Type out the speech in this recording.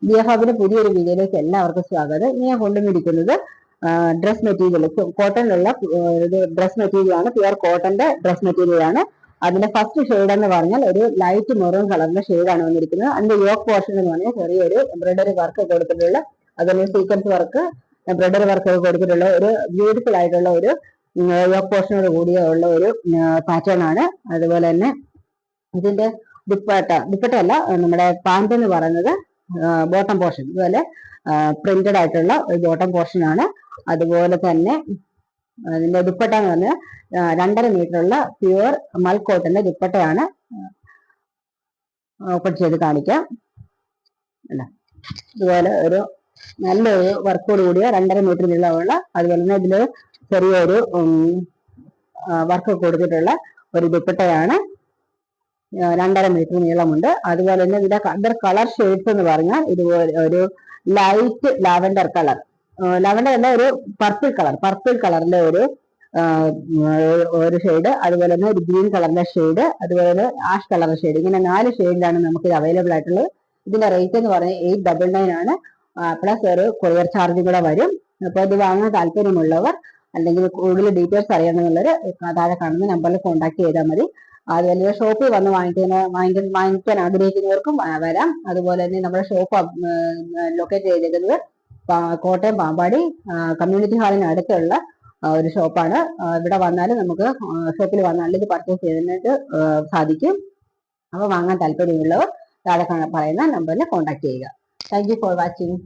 ബിയഫാബിന്റെ പുതിയൊരു വീഡിയോയിലേക്ക് എല്ലാവർക്കും സ്വാഗതം. ഇനി ഞാൻ കൊണ്ടുവന്നിരിക്കുന്നത് ഡ്രസ് മെറ്റീരിയൽ, കോട്ടണിലുള്ള ഡ്രസ് മെറ്റീരിയൽ ആണ്. പ്യുവർ കോട്ടന്റെ ഡ്രസ് മെറ്റീരിയൽ ആണ്. അതിന്റെ ഫസ്റ്റ് ഷെയ്ഡ് എന്ന് പറഞ്ഞാൽ ഒരു ലൈറ്റ് മെറൂൺ കളറിന്റെ ഷെയ്ഡാണ് വന്നിരിക്കുന്നത്. അതിന്റെ യോക്ക് പോർഷൻ എന്ന് പറഞ്ഞാൽ ചെറിയൊരു എംബ്രോയിഡറി വർക്ക് കൊടുത്തിട്ടുള്ള, അതുപോലെ സീക്വൻസ് വർക്ക്, എംബ്രോയിഡറി വർക്ക് കൊടുത്തിട്ടുള്ള ഒരു ബ്യൂട്ടിഫുൾ ആയിട്ടുള്ള ഒരു യോക്ക് പോർഷനോട് കൂടിയുള്ള ഒരു പാറ്റേൺ ആണ്. അതുപോലെ തന്നെ ഇതിന്റെ ദുപ്പട്ട നമ്മുടെ പാന്റ് എന്ന് പറയുന്നത് ബോട്ടം പോർഷൻ, ഇതുപോലെ പ്രിന്റഡ് ആയിട്ടുള്ള ഒരു ബോട്ടം പോർഷൻ ആണ്. അതുപോലെ തന്നെ അതിന്റെ ദുപ്പട്ട എന്ന് പറഞ്ഞാൽ 2.5 മീറ്ററുള്ള പ്യുവർ മൽ കോട്ടന്റെ ദുപ്പട്ടയാണ്. ഓപ്പൺ ചെയ്ത് കാണിക്കാം. ഇതുപോലെ ഒരു നല്ലൊരു വർക്കോട് കൂടിയ 2.5 മീറ്റർ നീളമുള്ള, അതുപോലെ തന്നെ ഇതില് ചെറിയൊരു വർക്ക് കൊടുത്തിട്ടുള്ള ഒരു ദുപ്പട്ടയാണ്. 2.5 മീറ്റർ നീളമുണ്ട്. അതുപോലെ തന്നെ ഇതിന്റെ അതർ കളർ ഷെയ്ഡ്സ് എന്ന് പറഞ്ഞാൽ ഇതുപോലെ ഒരു ലൈറ്റ് ലാവൻഡർ കളർ, ലാവൻഡർ അല്ല, ഒരു പർപ്പിൾ കളറിന്റെ ഒരു ഷെയ്ഡ്, അതുപോലെ തന്നെ ഒരു ഗ്രീൻ കളറിന്റെ ഷെയ്ഡ്, അതുപോലെ തന്നെ ആഷ് കളർ ഷെയ്ഡ്. ഇങ്ങനെ 4 ഷെയ്ഡിലാണ് നമുക്ക് ഇത് അവൈലബിൾ ആയിട്ടുള്ളത്. ഇതിന്റെ റേറ്റ് എന്ന് പറഞ്ഞാൽ 899 ആണ്. പ്ലസ് ഒരു കൊറിയർ ചാർജ് കൂടെ വരും. അപ്പോൾ ഇത് വാങ്ങാൻ താല്പര്യമുള്ളവർ അല്ലെങ്കിൽ കൂടുതൽ ഡീറ്റെയിൽസ് അറിയണമെന്നുള്ളവർ താഴെ കാണുന്ന നമ്പറിൽ കോൺടാക്ട് ചെയ്താൽ മതി. അതുപോലെ ഷോപ്പിൽ വന്ന് വാങ്ങിക്കാൻ ആഗ്രഹിക്കുന്നവർക്കും വരാം. അതുപോലെ തന്നെ നമ്മുടെ ഷോപ്പ് ലൊക്കേറ്റ് ചെയ്തിരിക്കുന്നത് കോട്ടയം പാമ്പാടി കമ്മ്യൂണിറ്റി ഹാളിന് അടുത്തുള്ള ഒരു ഷോപ്പാണ്. ഇവിടെ വന്നാൽ നമുക്ക് ഷോപ്പിൽ വന്നാൽ ഇത് പർച്ചേസ് ചെയ്യാനായിട്ട് സാധിക്കും. അപ്പോൾ വാങ്ങാൻ താല്പര്യമുള്ളവർ താഴെ പറയുന്ന നമ്പറിൽ കോൺടാക്ട് ചെയ്യുക. Thank you for watching.